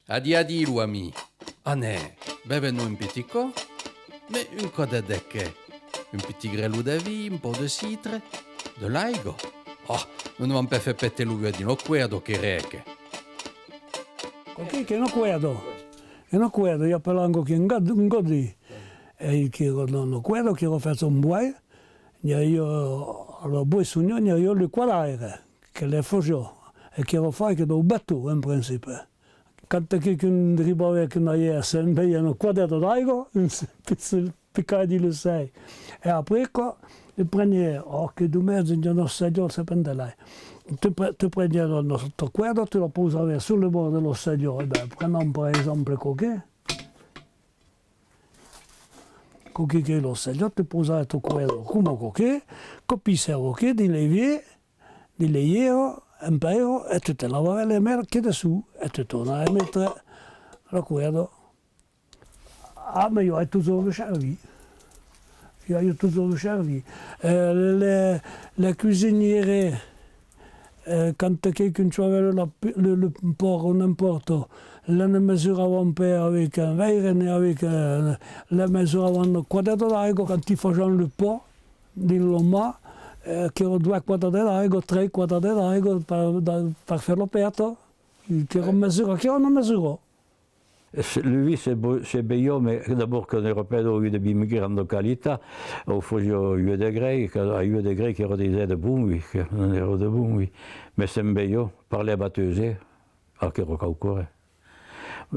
Adi l'ami. Anè, bevono un pitico, mais un coda de che? Un petit grello de vie, un po' de citre, de l'aigo. Oh, non van per fare pette l'uve di no cuerdo che reche. Ok, che non cuerdo, io pelango che un godi. E che non cuerdo, che lo faccio un buoi, io lo buoi sogno, io lo quadrare, che le faccio, e che lo fai che lo batto in principio. Quando un ribove che non è sempre un quadrato d'aigo, un piccare di lo sei. E a preco, e prendi, che du mezzo non sai già se prende lei. Tu prendi il nostro quadro, tu lo posi sul bordo dello sedio. Prendiamo per esempio coquet. Coquet che lo sedio, tu posi il tuo quadro come coquet, copisci il coquet di levier, di leiero, un paio, e tu te lavi le merche da su, e tu torni a mettere il quadro. Ah, ma io ho tutto lo servi. Io ho tutto lo servi. Le cuisiniere, quand quelqu'un aveva le porc ou n'importe, la mesuravano un peu avec un verre, avec la mesuravano quadrato d'aigo, quand ils faisaient le pot di lomma, che erano 2 quadrati d'aigo, 3 quadrati d'aigo per farlo aperto, che erano mesurò. Lui, c'est meilleur, mais d'abord qu'un Européen a eu des immigrants de qualité, il faut eu des Grecs, qui ont des aides de bon, oui, non erano de bon, oui. Mais c'est meilleur, par les batteuses, à qui encore.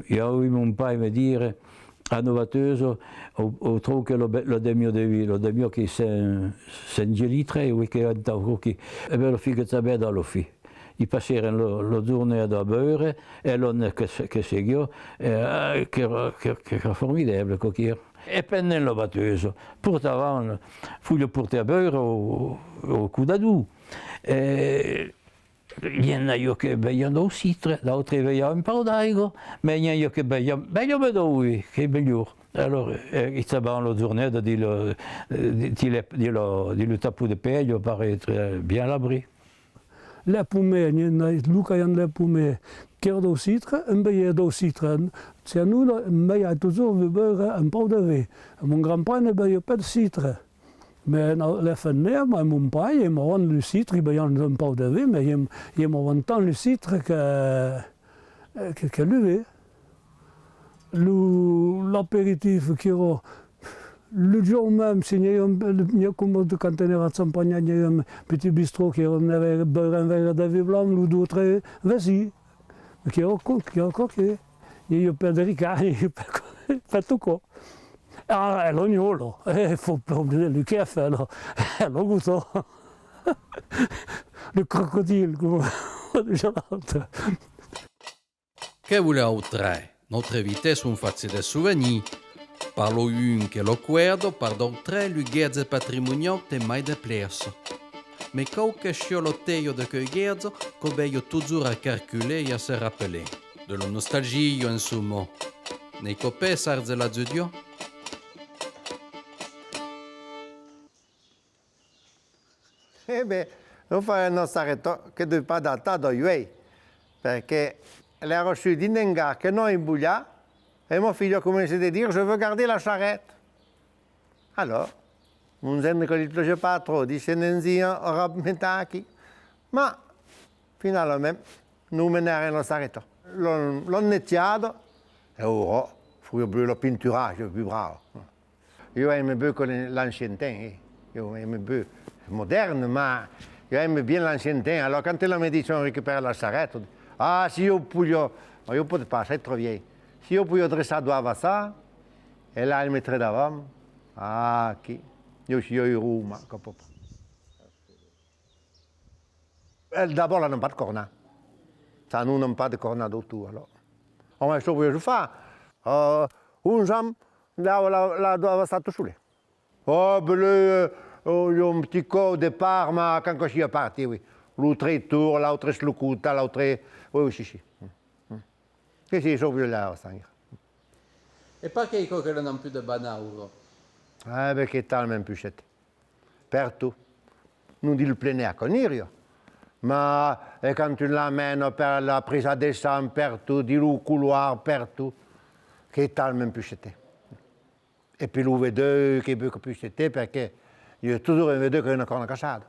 Il y a eu mon père me dire, à nos batteuses, on trouve que le demi de vie, le demi qui c'est un litre, oui, qui est un temps, qui, et bien le fille que ça dans le fille. I passarono la giornata a bere e l'anno che seguì, che era formidabile. E pennello batteso, portavano, fu portare a bere o cudadù. Viene io che bevono il citre, l'altro bevono un po' d'acqua, ma io che bevono, meglio lui, che è meglio. Allora, stavano la giornata di lo tappo di pelle per essere bien à l'abri. Le pomme, Luca e le pomme, che erano do citre, un beie do citre. Se nulla, beie toujours vi beure un po' de vin. Mon grand-père ne beie pas de citre. Mais le fenêtre, mon père, il m'a rendu le citre, il beie un po' de vin, mais il m'a rendu tant le citre que le vin. L'apéritif qui era le jour même, quand on era a Champagne, il y avait un petit bistrot qui avait un verre de vin blanc, ou d'autres, vas-y, qui era coquet. Io per dericare, per tutto. Ah, è l'ognolo, fu il caffè, l'ho avuto. Il crocodile, come dice l'altro. Che volevo tre? Notre vitesse un fazzi del souvenir. Parlo un che lo guardo, pardon tre l'ugherze patrimoniale mai de plesso. Mais qualche sciolotteio de quei gherzo, cobeio toujours a calculer e a se rappeler. De la nostalgie, insomma. Nei copè sarze la zudio? Non fare il nostro arreto che deve pas data da ieri, perché l'ero su di Nenga che non imbuglia, et mon figlio a commencé à dire, je veux garder la charrette. Alors, mon zène ne lui plaisait pas trop, dit, c'est Nenzia, Europe Metaki. Ma, finalement, nous menèrent la charrette. L'ho nettiato, e ora, fu più la pitturage, più bravo. Io aime beaucoup l'ancien temps, io aime beaucoup moderne, ma io aime bien l'ancien temps. Alors, quand il m'a dit, on récupère la charrette, ah, si io pouvais, ma io potevo pas, c'est trop vieille. Si io potevo dressare due ça, e là il mettere davanti, ah, chi? Io in Roma, capo. D'abord, non pas de corna. Ça, nous n'avons pas de corna d'autour, alors. On va se faire ça. Un jambe, là, doit stare sulle. Oh, ben, un petit coup au départ, mais quand je suis parti, oui. L'autre tour, l'autre slucuta, l'autre... Oui, sì. Che si, so là, E perché che non hanno più di banauro? Perché talmente più c'è. Per tu. Non di le plein air con Irio. Ma quand tu l'amènes per la prise de sang, per tu, di le couloir, per tu, che è talmente più c'è. E poi lo vedo che è più c'è perché io tutto vedo che è una corna casata.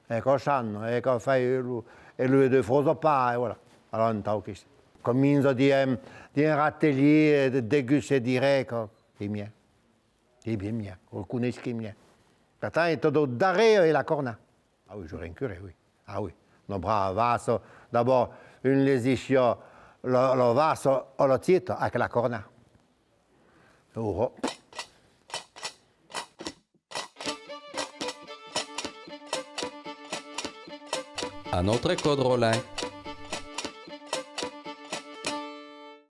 E che sanno, e che fai, e lo vedo fuori pa, e voilà. Allora non t'ho chiesto. Comincio di un atelier, di degustare direi che è mio. È bien mio, qualcuno è che è mio. Pertanto, tutto darrere è la corna. Ah oui, j'aurais incuré, oui. Ah oui. No bravo vaso, d'abord, une lésition, le vaso o lo tieto avec la corna. Oh. Un autre code Rollin.